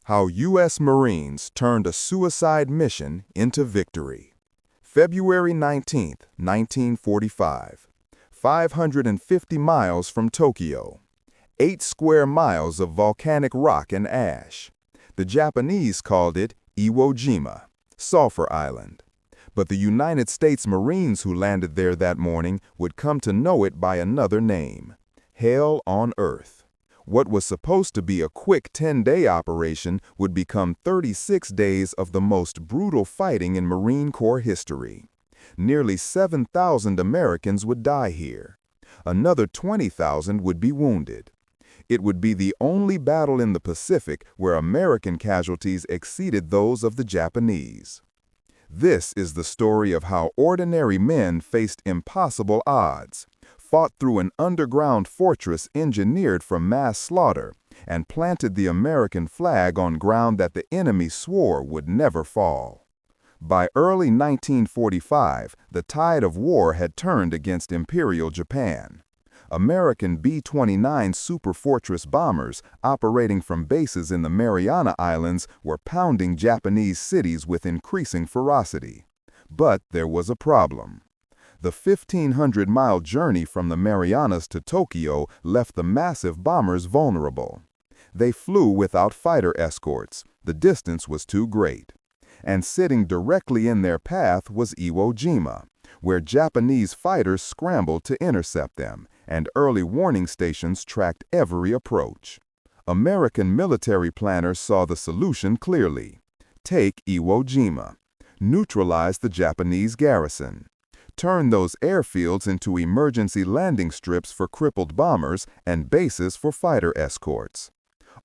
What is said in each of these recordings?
How U.S. Marines Turned a Suicide Mission into Victory. February 19, 1945. 550 miles from Tokyo. 8 square miles of volcanic rock and ash. The Japanese called it Iwo Jima, Sulphur Island. But the United States Marines who landed there that morning would come to know it by another name: Hell on Earth. What was supposed to be a quick 10-day operation would become 36 days of the most brutal fighting in Marine Corps history. Nearly 7,000 Americans would die here. Another 20,000 would be wounded. It would be the only battle in the Pacific where American casualties exceeded those of the Japanese. This is the story of how ordinary men faced impossible odds, fought through an underground fortress engineered for mass slaughter, and planted the American flag on ground that the enemy swore would never fall. By early 1945, the tide of war had turned against Imperial Japan. American B-29 Superfortress bombers operating from bases in the Mariana Islands were pounding Japanese cities with increasing ferocity. But there was a problem. The 1,500-mile journey from the Marianas to Tokyo left the massive bombers vulnerable. They flew without fighter escorts. The distance was too great. And sitting directly in their path was Iwo Jima, where Japanese fighters scrambled to intercept them, and early warning stations tracked every approach. American military planners saw the solution clearly. Take Iwo Jima. Neutralize the Japanese garrison. Turn those airfields into emergency landing strips for crippled bombers and bases for fighter escorts.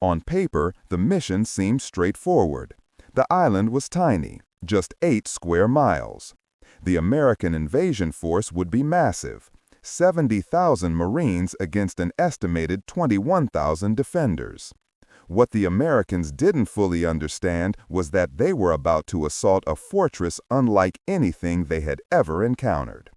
On paper, the mission seemed straightforward. The island was tiny, just 8 square miles. The American invasion force would be massive: 70,000 Marines against an estimated 21,000 defenders. What the Americans didn't fully understand was that they were about to assault a fortress unlike anything they had ever encountered.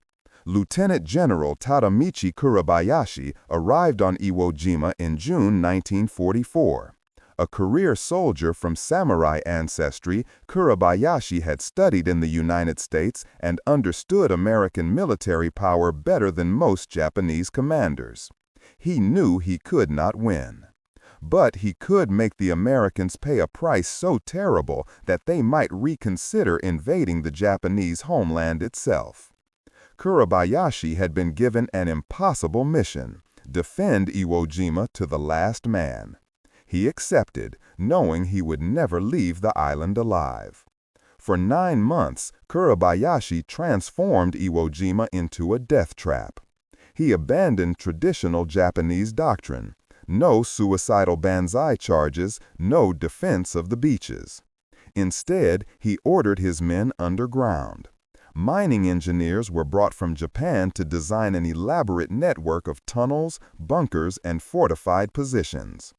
Lieutenant General Tadamichi Kuribayashi arrived on Iwo Jima in June 1944. A career soldier from samurai ancestry, Kuribayashi had studied in the United States and understood American military power better than most Japanese commanders. He knew he could not win. But he could make the Americans pay a price so terrible that they might reconsider invading the Japanese homeland itself. Kuribayashi had been given an impossible mission: defend Iwo Jima to the last man. He accepted, knowing he would never leave the island alive. For 9 months, Kuribayashi transformed Iwo Jima into a death trap. He abandoned traditional Japanese doctrine: no suicidal banzai charges, no defense of the beaches. Instead, he ordered his men underground. Mining engineers were brought from Japan to design an elaborate network of tunnels, bunkers, and fortified positions.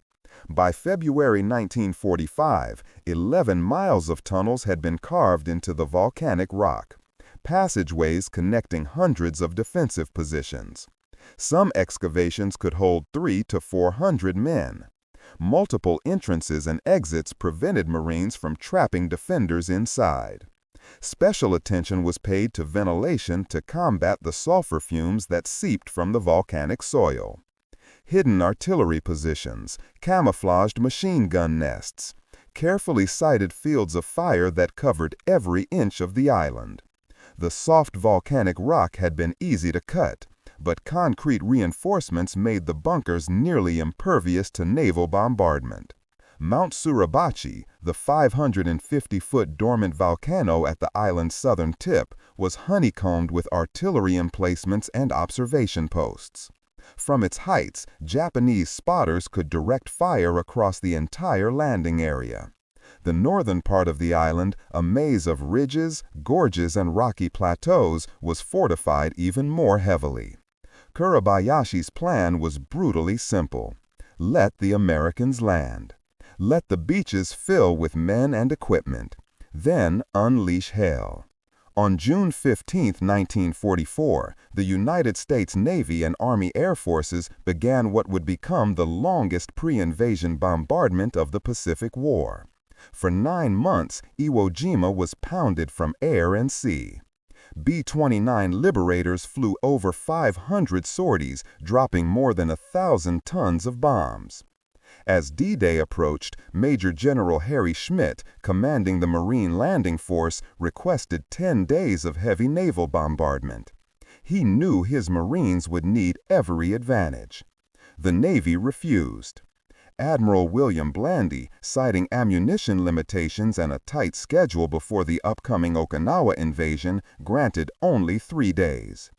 By February 1945, 11 miles of tunnels had been carved into the volcanic rock, passageways connecting hundreds of defensive positions. Some excavations could hold 300 to 400 men. Multiple entrances and exits prevented Marines from trapping defenders inside. Special attention was paid to ventilation to combat the sulfur fumes that seeped from the volcanic soil. Hidden artillery positions, camouflaged machine gun nests, carefully sited fields of fire that covered every inch of the island. The soft volcanic rock had been easy to cut, but concrete reinforcements made the bunkers nearly impervious to naval bombardment. Mount Suribachi, the 550-foot dormant volcano at the island's southern tip, was honeycombed with artillery emplacements and observation posts. From its heights, Japanese spotters could direct fire across the entire landing area. The northern part of the island, a maze of ridges, gorges, and rocky plateaus, was fortified even more heavily. Kuribayashi's plan was brutally simple: let the Americans land. Let the beaches fill with men and equipment. Then unleash hell. On June 15, 1944, the United States Navy and Army Air Forces began what would become the longest pre-invasion bombardment of the Pacific War. For 9 months, Iwo Jima was pounded from air and sea. B-29 Liberators flew over 500 sorties, dropping more than 1,000 tons of bombs. As D-Day approached, Major General Harry Schmidt, commanding the Marine Landing Force, requested 10 days of heavy naval bombardment. He knew his Marines would need every advantage. The Navy refused. Admiral William Blandy, citing ammunition limitations and a tight schedule before the upcoming Okinawa invasion, granted only 3 days.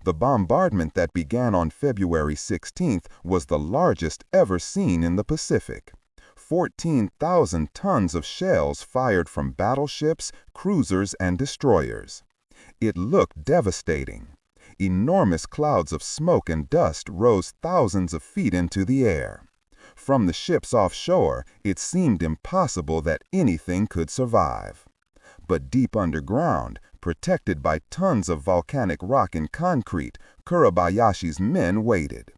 The bombardment that began on February 16th was the largest ever seen in the Pacific. 14,000 tons of shells fired from battleships, cruisers, and destroyers. It looked devastating. Enormous clouds of smoke and dust rose thousands of feet into the air. From the ships offshore, it seemed impossible that anything could survive. But deep underground, protected by tons of volcanic rock and concrete, Kuribayashi's men waited.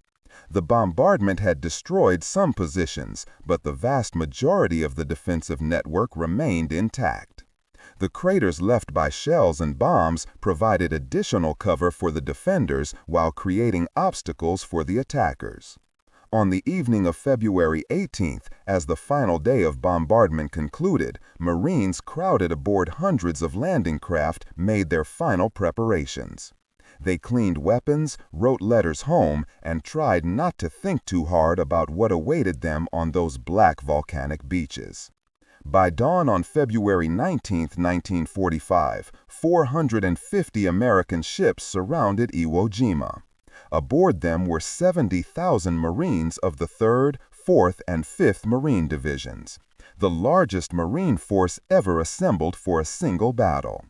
The bombardment had destroyed some positions, but the vast majority of the defensive network remained intact. The craters left by shells and bombs provided additional cover for the defenders while creating obstacles for the attackers. On the evening of February 18th, as the final day of bombardment concluded, Marines crowded aboard hundreds of landing craft made their final preparations. They cleaned weapons, wrote letters home, and tried not to think too hard about what awaited them on those black volcanic beaches. By dawn on February 19, 1945, 450 American ships surrounded Iwo Jima. Aboard them were 70,000 Marines of the 3rd, 4th, and 5th Marine Divisions, the largest Marine force ever assembled for a single battle.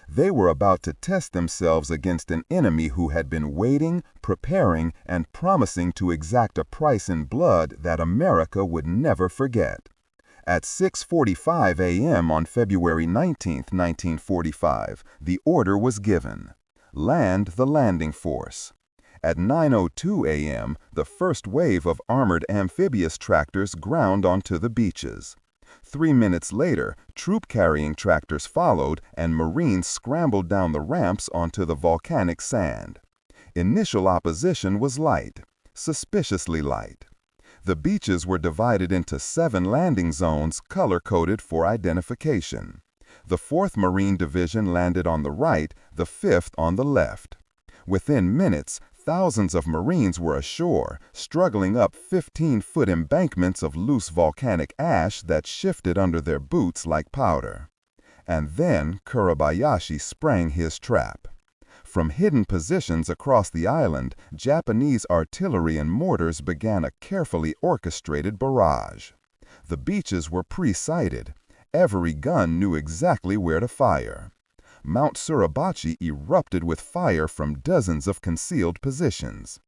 They were about to test themselves against an enemy who had been waiting, preparing, and promising to exact a price in blood that America would never forget. At 6:45 a.m. on February 19, 1945, the order was given: land the landing force. At 9:02 a.m., the first wave of armored amphibious tractors ground onto the beaches. 3 minutes later, troop-carrying tractors followed, and Marines scrambled down the ramps onto the volcanic sand. Initial opposition was light, suspiciously light. The beaches were divided into 7 landing zones color-coded for identification. The 4th Marine Division landed on the right, the 5th on the left. Within minutes, thousands of Marines were ashore, struggling up 15-foot embankments of loose volcanic ash that shifted under their boots like powder. And then Kuribayashi sprang his trap. From hidden positions across the island, Japanese artillery and mortars began a carefully orchestrated barrage. The beaches were pre-sighted. Every gun knew exactly where to fire. Mount Suribachi erupted with fire from dozens of concealed positions.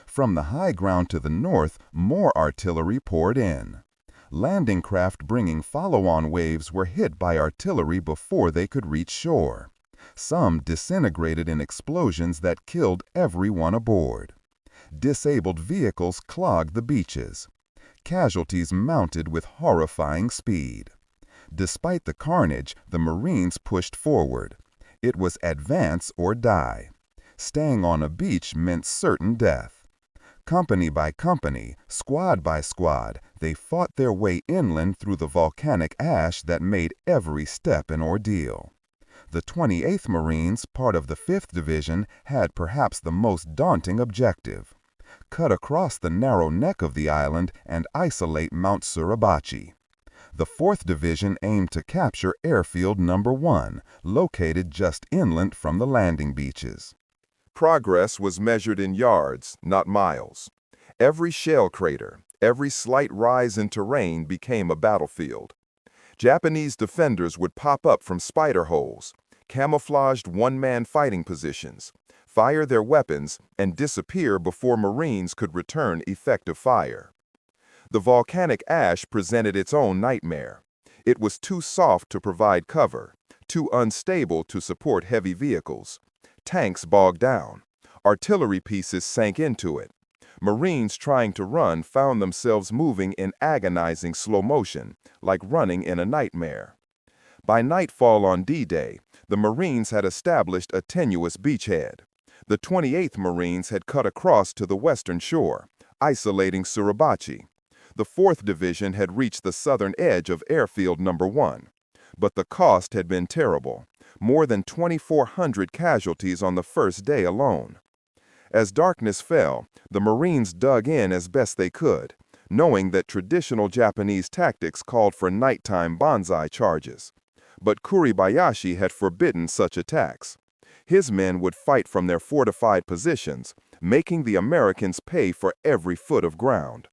From the high ground to the north, more artillery poured in. Landing craft bringing follow-on waves were hit by artillery before they could reach shore. Some disintegrated in explosions that killed everyone aboard. Disabled vehicles clogged the beaches. Casualties mounted with horrifying speed. Despite the carnage, the Marines pushed forward. It was advance or die. Staying on a beach meant certain death. Company by company, squad by squad, they fought their way inland through the volcanic ash that made every step an ordeal. The 28th Marines, part of the 5th Division, had perhaps the most daunting objective: cut across the narrow neck of the island and isolate Mount Suribachi. The 4th Division aimed to capture Airfield No. 1, located just inland from the landing beaches. Progress was measured in yards, not miles. Every shell crater, every slight rise in terrain became a battlefield. Japanese defenders would pop up from spider holes, camouflaged one-man fighting positions, fire their weapons, and disappear before Marines could return effective fire. The volcanic ash presented its own nightmare. It was too soft to provide cover, too unstable to support heavy vehicles. Tanks bogged down. Artillery pieces sank into it. Marines trying to run found themselves moving in agonizing slow motion, like running in a nightmare. By nightfall on D-Day, the Marines had established a tenuous beachhead. The 28th Marines had cut across to the western shore, isolating Suribachi. The 4th Division had reached the southern edge of Airfield No. 1. But the cost had been terrible, more than 2,400 casualties on the first day alone. As darkness fell, the Marines dug in as best they could, knowing that traditional Japanese tactics called for nighttime banzai charges. But Kuribayashi had forbidden such attacks. His men would fight from their fortified positions, making the Americans pay for every foot of ground.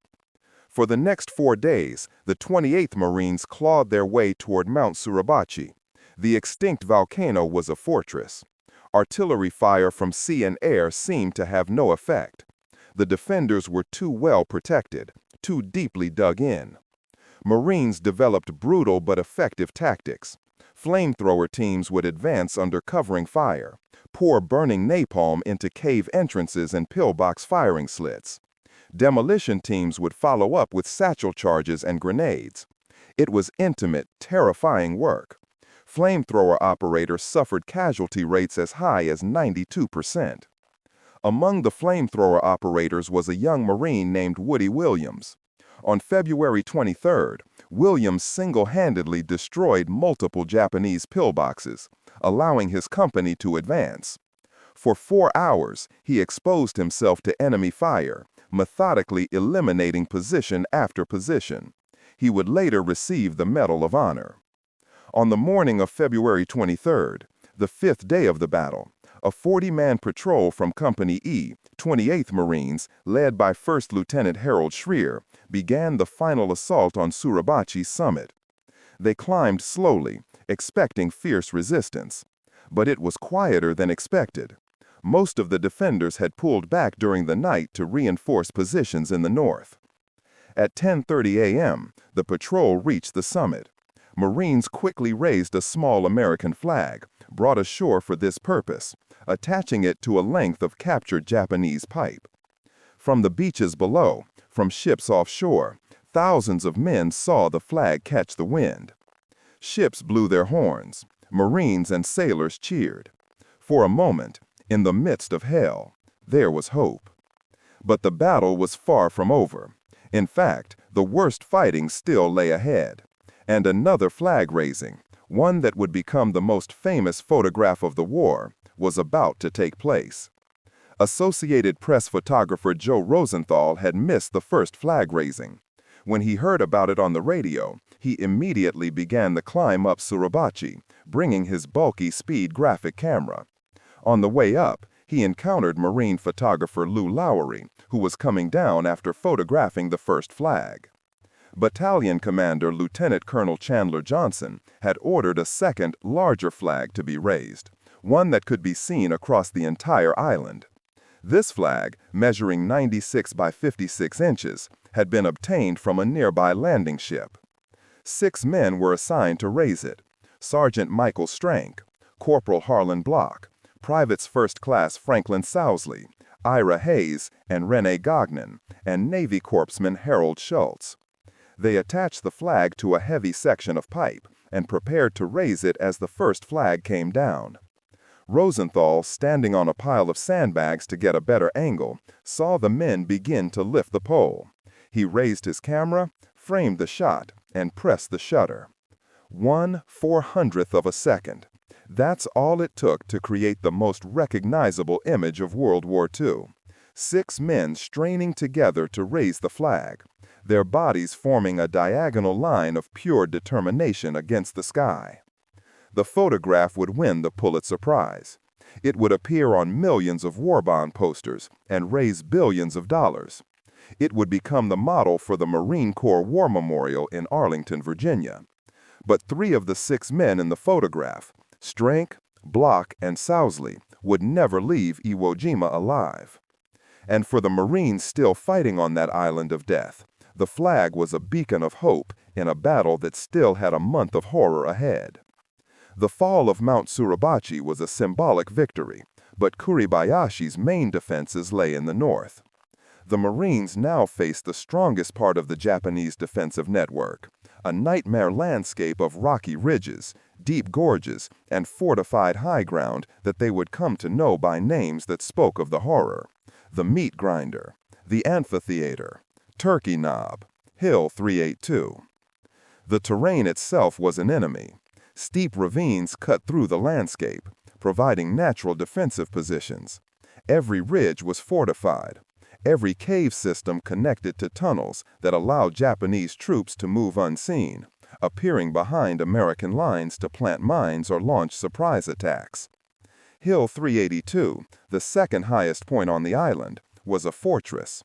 For the next 4 days, the 28th Marines clawed their way toward Mount Suribachi. The extinct volcano was a fortress. Artillery fire from sea and air seemed to have no effect. The defenders were too well protected, too deeply dug in. Marines developed brutal but effective tactics. Flamethrower teams would advance under covering fire, pour burning napalm into cave entrances and pillbox firing slits. Demolition teams would follow up with satchel charges and grenades. It was intimate, terrifying work. Flamethrower operators suffered casualty rates as high as 92%. Among the flamethrower operators was a young Marine named Woody Williams. On February 23rd, Williams single-handedly destroyed multiple Japanese pillboxes, allowing his company to advance. For 4 hours, he exposed himself to enemy fire, methodically eliminating position after position. He would later receive the Medal of Honor. On the morning of February 23rd, the 5th day of the battle, a 40-man patrol from Company E, 28th Marines, led by 1st Lieutenant Harold Schreer, began the final assault on Suribachi's summit. They climbed slowly, expecting fierce resistance. But it was quieter than expected. Most of the defenders had pulled back during the night to reinforce positions in the north. At 10:30 a.m., the patrol reached the summit. Marines quickly raised a small American flag, brought ashore for this purpose, attaching it to a length of captured Japanese pipe. From the beaches below, from ships offshore, thousands of men saw the flag catch the wind. Ships blew their horns. Marines and sailors cheered. For a moment, in the midst of hell, there was hope. But the battle was far from over. In fact, the worst fighting still lay ahead. And another flag raising, one that would become the most famous photograph of the war, was about to take place. Associated Press photographer Joe Rosenthal had missed the first flag raising. When he heard about it on the radio, he immediately began the climb up Suribachi, bringing his bulky speed graphic camera. On the way up, he encountered Marine photographer Lou Lowery, who was coming down after photographing the first flag. Battalion Commander Lieutenant Colonel Chandler Johnson had ordered a second, larger flag to be raised, one that could be seen across the entire island. This flag, measuring 96 by 56 inches, had been obtained from a nearby landing ship. 6 men were assigned to raise it: Sergeant Michael Strank, Corporal Harlan Block, Privates First Class Franklin Sousley, Ira Hayes, and Rene Gagnon, and Navy Corpsman Harold Schultz. They attached the flag to a heavy section of pipe and prepared to raise it as the first flag came down. Rosenthal, standing on a pile of sandbags to get a better angle, saw the men begin to lift the pole. He raised his camera, framed the shot, and pressed the shutter. 1/400th of a second. That's all it took to create the most recognizable image of World War II. 6 men straining together to raise the flag, their bodies forming a diagonal line of pure determination against the sky. The photograph would win the Pulitzer Prize. It would appear on millions of war bond posters and raise billions of dollars. It would become the model for the Marine Corps War Memorial in Arlington, Virginia. But 3 of the 6 men in the photograph, Strank, Block, and Sousley, would never leave Iwo Jima alive. And for the Marines still fighting on that island of death, the flag was a beacon of hope in a battle that still had a month of horror ahead. The fall of Mount Suribachi was a symbolic victory, but Kuribayashi's main defenses lay in the north. The Marines now faced the strongest part of the Japanese defensive network, a nightmare landscape of rocky ridges, deep gorges, and fortified high ground that they would come to know by names that spoke of the horror: the Meat Grinder, the Amphitheater, Turkey Knob, Hill 382. The terrain itself was an enemy. Steep ravines cut through the landscape, providing natural defensive positions. Every ridge was fortified. Every cave system connected to tunnels that allowed Japanese troops to move unseen, appearing behind American lines to plant mines or launch surprise attacks. Hill 382, the second highest point on the island, was a fortress.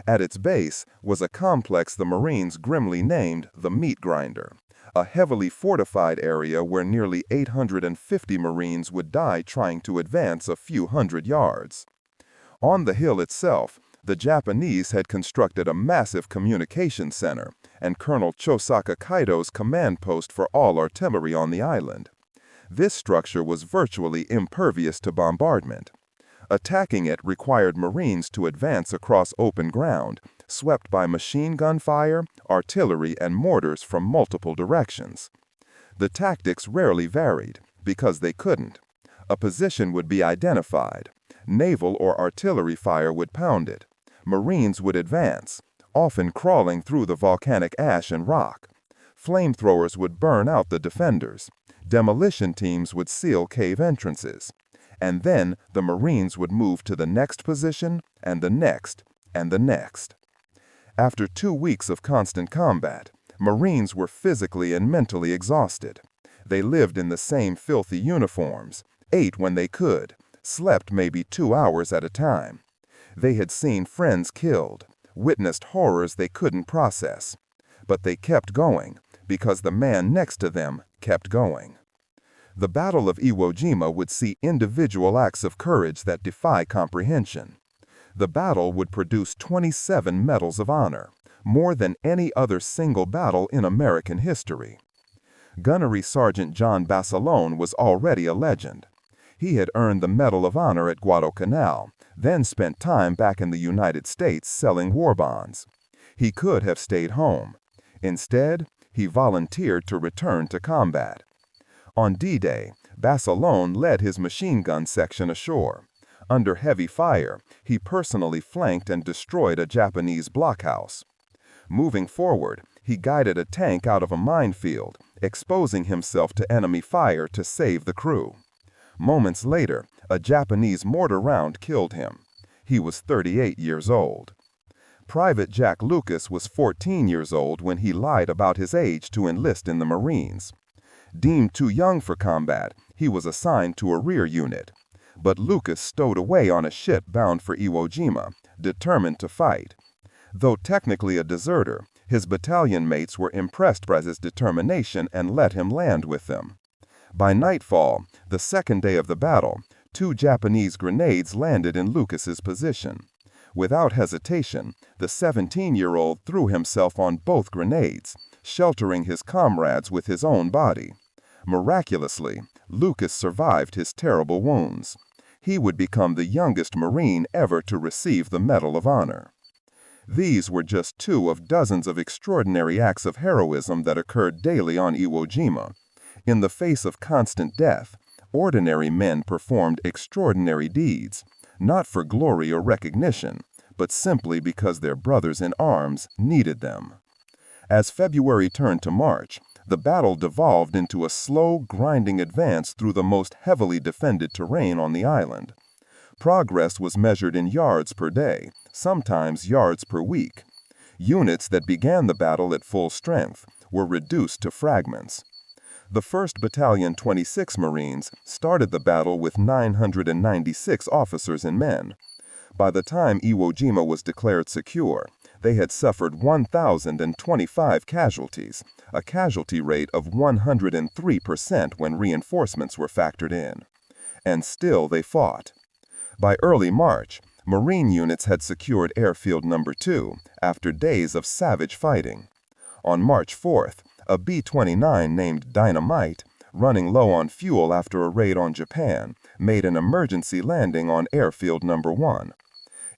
At its base was a complex the Marines grimly named the Meat Grinder, a heavily fortified area where nearly 850 Marines would die trying to advance a few hundred yards. On the hill itself, the Japanese had constructed a massive communication center and Colonel Chosaka Kaido's command post for all artillery on the island. This structure was virtually impervious to bombardment. Attacking it required Marines to advance across open ground, swept by machine gun fire, artillery, and mortars from multiple directions. The tactics rarely varied, because they couldn't. A position would be identified. Naval or artillery fire would pound it. Marines would advance, often crawling through the volcanic ash and rock. Flamethrowers would burn out the defenders. Demolition teams would seal cave entrances. And then the Marines would move to the next position, and the next, and the next. After 2 weeks of constant combat, Marines were physically and mentally exhausted. They lived in the same filthy uniforms, ate when they could, slept maybe 2 hours at a time. They had seen friends killed, witnessed horrors they couldn't process. But they kept going, because the man next to them kept going. The Battle of Iwo Jima would see individual acts of courage that defy comprehension. The battle would produce 27 Medals of Honor, more than any other single battle in American history. Gunnery Sergeant John Basilone was already a legend. He had earned the Medal of Honor at Guadalcanal, then spent time back in the United States selling war bonds. He could have stayed home. Instead, he volunteered to return to combat. On D-Day, Basilone led his machine gun section ashore. Under heavy fire, he personally flanked and destroyed a Japanese blockhouse. Moving forward, he guided a tank out of a minefield, exposing himself to enemy fire to save the crew. Moments later, a Japanese mortar round killed him. He was 38 years old. Private Jack Lucas was 14 years old when he lied about his age to enlist in the Marines. Deemed too young for combat, he was assigned to a rear unit. But Lucas stowed away on a ship bound for Iwo Jima, determined to fight. Though technically a deserter, his battalion mates were impressed by his determination and let him land with them. By nightfall, the second day of the battle, 2 Japanese grenades landed in Lucas's position. Without hesitation, the 17-year-old threw himself on both grenades, sheltering his comrades with his own body. Miraculously, Lucas survived his terrible wounds. He would become the youngest Marine ever to receive the Medal of Honor. These were just 2 of dozens of extraordinary acts of heroism that occurred daily on Iwo Jima. In the face of constant death, ordinary men performed extraordinary deeds, not for glory or recognition, but simply because their brothers in arms needed them. As February turned to March, the battle devolved into a slow, grinding advance through the most heavily defended terrain on the island. Progress was measured in yards per day, sometimes yards per week. Units that began the battle at full strength were reduced to fragments. The 1st Battalion 26 Marines started the battle with 996 officers and men. By the time Iwo Jima was declared secure, they had suffered 1,025 casualties, a casualty rate of 103% when reinforcements were factored in. And still they fought. By early March, Marine units had secured Airfield No. 2 after days of savage fighting. On March 4th, a B-29 named Dynamite, running low on fuel after a raid on Japan, made an emergency landing on Airfield No. 1.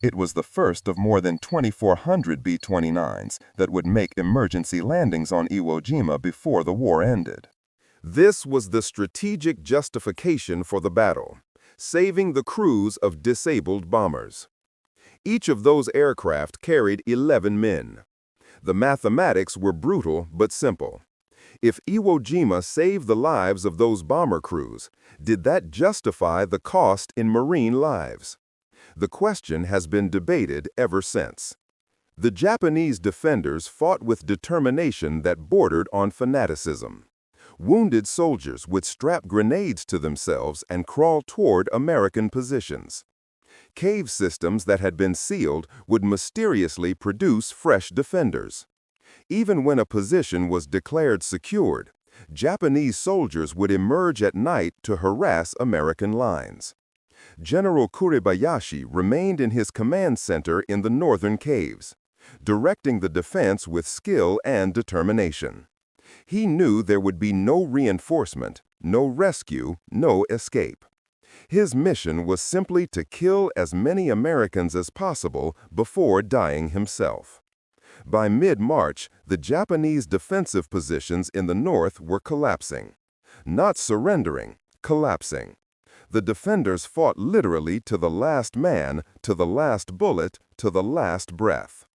It was the first of more than 2,400 B-29s that would make emergency landings on Iwo Jima before the war ended. This was the strategic justification for the battle, saving the crews of disabled bombers. Each of those aircraft carried 11 men. The mathematics were brutal but simple. If Iwo Jima saved the lives of those bomber crews, did that justify the cost in Marine lives? The question has been debated ever since. The Japanese defenders fought with determination that bordered on fanaticism. Wounded soldiers would strap grenades to themselves and crawl toward American positions. Cave systems that had been sealed would mysteriously produce fresh defenders. Even when a position was declared secured, Japanese soldiers would emerge at night to harass American lines. General Kuribayashi remained in his command center in the northern caves, directing the defense with skill and determination. He knew there would be no reinforcement, no rescue, no escape. His mission was simply to kill as many Americans as possible before dying himself. By mid-March, the Japanese defensive positions in the north were collapsing. Not surrendering, collapsing. The defenders fought literally to the last man, to the last bullet, to the last breath.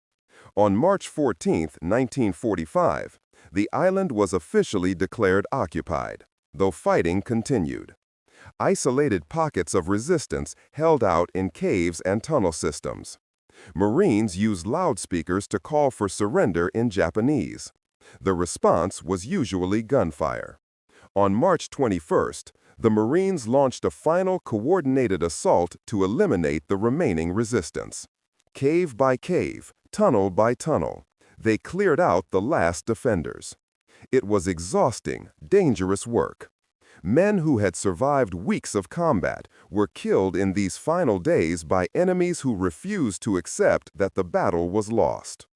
On March 14, 1945, the island was officially declared occupied, though fighting continued. Isolated pockets of resistance held out in caves and tunnel systems. Marines used loudspeakers to call for surrender in Japanese. The response was usually gunfire. On March 21st, the Marines launched a final coordinated assault to eliminate the remaining resistance. Cave by cave, tunnel by tunnel, they cleared out the last defenders. It was exhausting, dangerous work. Men who had survived weeks of combat were killed in these final days by enemies who refused to accept that the battle was lost.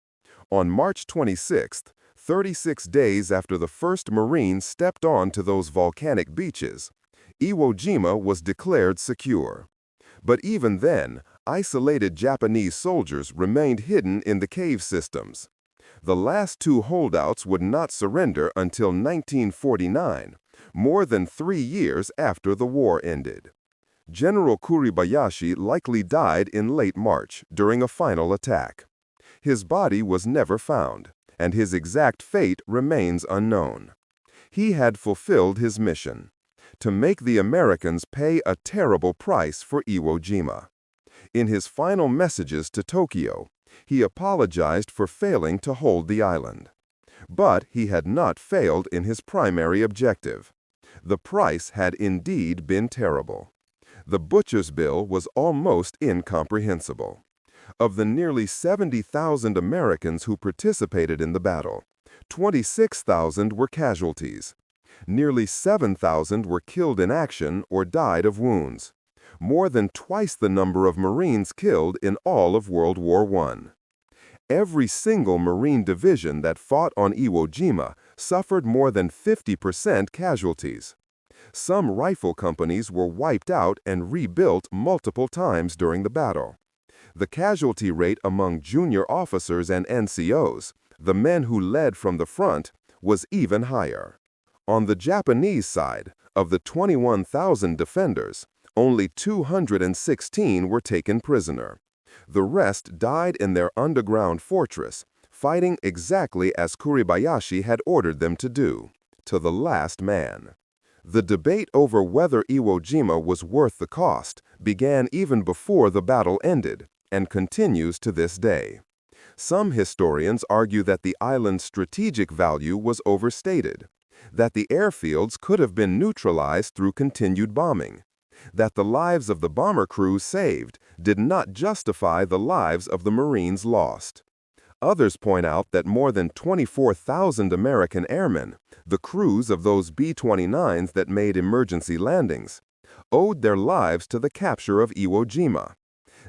On March 26th, 36 days after the first Marines stepped onto those volcanic beaches, Iwo Jima was declared secure. But even then, isolated Japanese soldiers remained hidden in the cave systems. The last two holdouts would not surrender until 1949, more than 3 years after the war ended. General Kuribayashi likely died in late March during a final attack. His body was never found, and his exact fate remains unknown. He had fulfilled his mission: to make the Americans pay a terrible price for Iwo Jima. In his final messages to Tokyo, he apologized for failing to hold the island. But he had not failed in his primary objective. The price had indeed been terrible. The butcher's bill was almost incomprehensible. Of the nearly 70,000 Americans who participated in the battle, 26,000 were casualties. Nearly 7,000 were killed in action or died of wounds, more than twice the number of Marines killed in all of World War I. Every single Marine division that fought on Iwo Jima suffered more than 50% casualties. Some rifle companies were wiped out and rebuilt multiple times during the battle. The casualty rate among junior officers and NCOs, the men who led from the front, was even higher. On the Japanese side, of the 21,000 defenders, only 216 were taken prisoner. The rest died in their underground fortress, fighting exactly as Kuribayashi had ordered them to do, to the last man. The debate over whether Iwo Jima was worth the cost began even before the battle ended and continues to this day. Some historians argue that the island's strategic value was overstated, that the airfields could have been neutralized through continued bombing, that the lives of the bomber crews saved did not justify the lives of the Marines lost. Others point out that more than 24,000 American airmen, the crews of those B-29s that made emergency landings, owed their lives to the capture of Iwo Jima.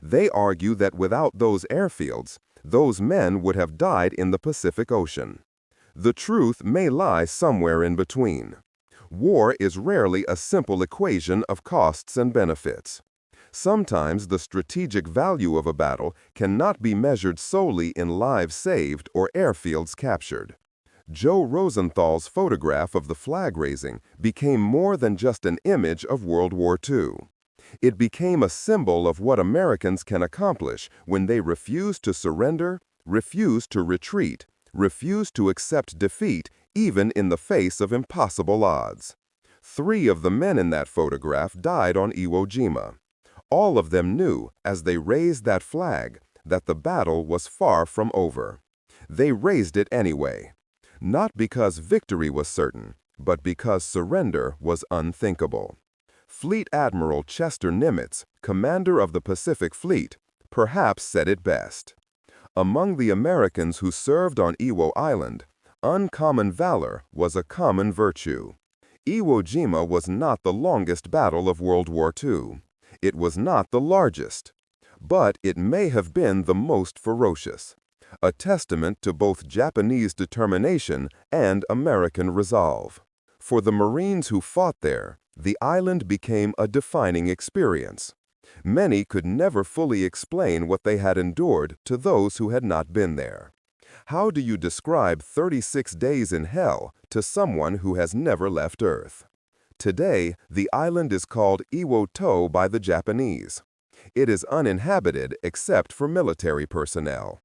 They argue that without those airfields, those men would have died in the Pacific Ocean. The truth may lie somewhere in between. War is rarely a simple equation of costs and benefits. Sometimes the strategic value of a battle cannot be measured solely in lives saved or airfields captured. Joe Rosenthal's photograph of the flag raising became more than just an image of World War II. It became a symbol of what Americans can accomplish when they refuse to surrender, refuse to retreat, refuse to accept defeat even in the face of impossible odds. 3 of the men in that photograph died on Iwo Jima. All of them knew, as they raised that flag, that the battle was far from over. They raised it anyway, not because victory was certain, but because surrender was unthinkable. Fleet Admiral Chester Nimitz, commander of the Pacific Fleet, perhaps said it best. Among the Americans who served on Iwo Island, uncommon valor was a common virtue. Iwo Jima was not the longest battle of World War II. It was not the largest, but it may have been the most ferocious, a testament to both Japanese determination and American resolve. For the Marines who fought there, the island became a defining experience. Many could never fully explain what they had endured to those who had not been there. How do you describe 36 days in hell to someone who has never left Earth? Today, the island is called Iwo To by the Japanese. It is uninhabited except for military personnel.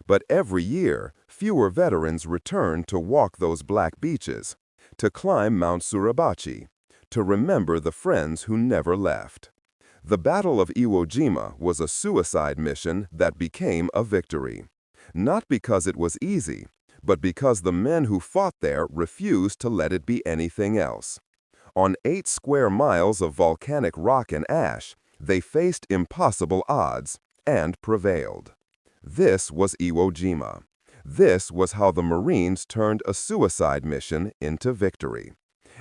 But every year, fewer veterans return to walk those black beaches, to climb Mount Suribachi, to remember the friends who never left. The Battle of Iwo Jima was a suicide mission that became a victory. Not because it was easy, but because the men who fought there refused to let it be anything else. On 8 square miles of volcanic rock and ash, they faced impossible odds and prevailed. This was Iwo Jima. This was how the Marines turned a suicide mission into victory.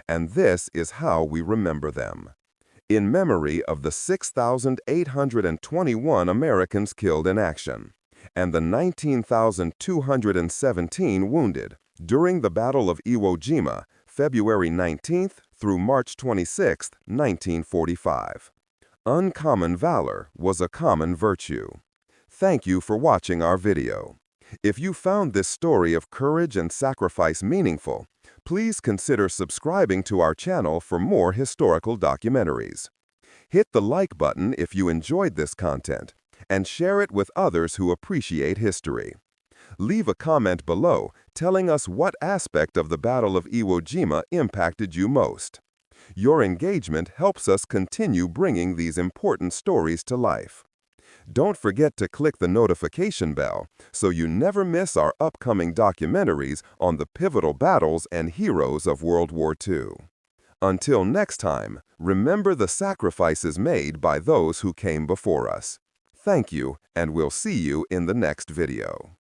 And this is how we remember them. In memory of the 6,821 Americans killed in action, and the 19,217 wounded during the Battle of Iwo Jima, February 19th through March 26, 1945. Uncommon valor was a common virtue. Thank you for watching our video. If you found this story of courage and sacrifice meaningful, please consider subscribing to our channel for more historical documentaries. Hit the like button if you enjoyed this content, and share it with others who appreciate history. Leave a comment below telling us what aspect of the Battle of Iwo Jima impacted you most. Your engagement helps us continue bringing these important stories to life. Don't forget to click the notification bell so you never miss our upcoming documentaries on the pivotal battles and heroes of World War II. Until next time, remember the sacrifices made by those who came before us. Thank you, and we'll see you in the next video.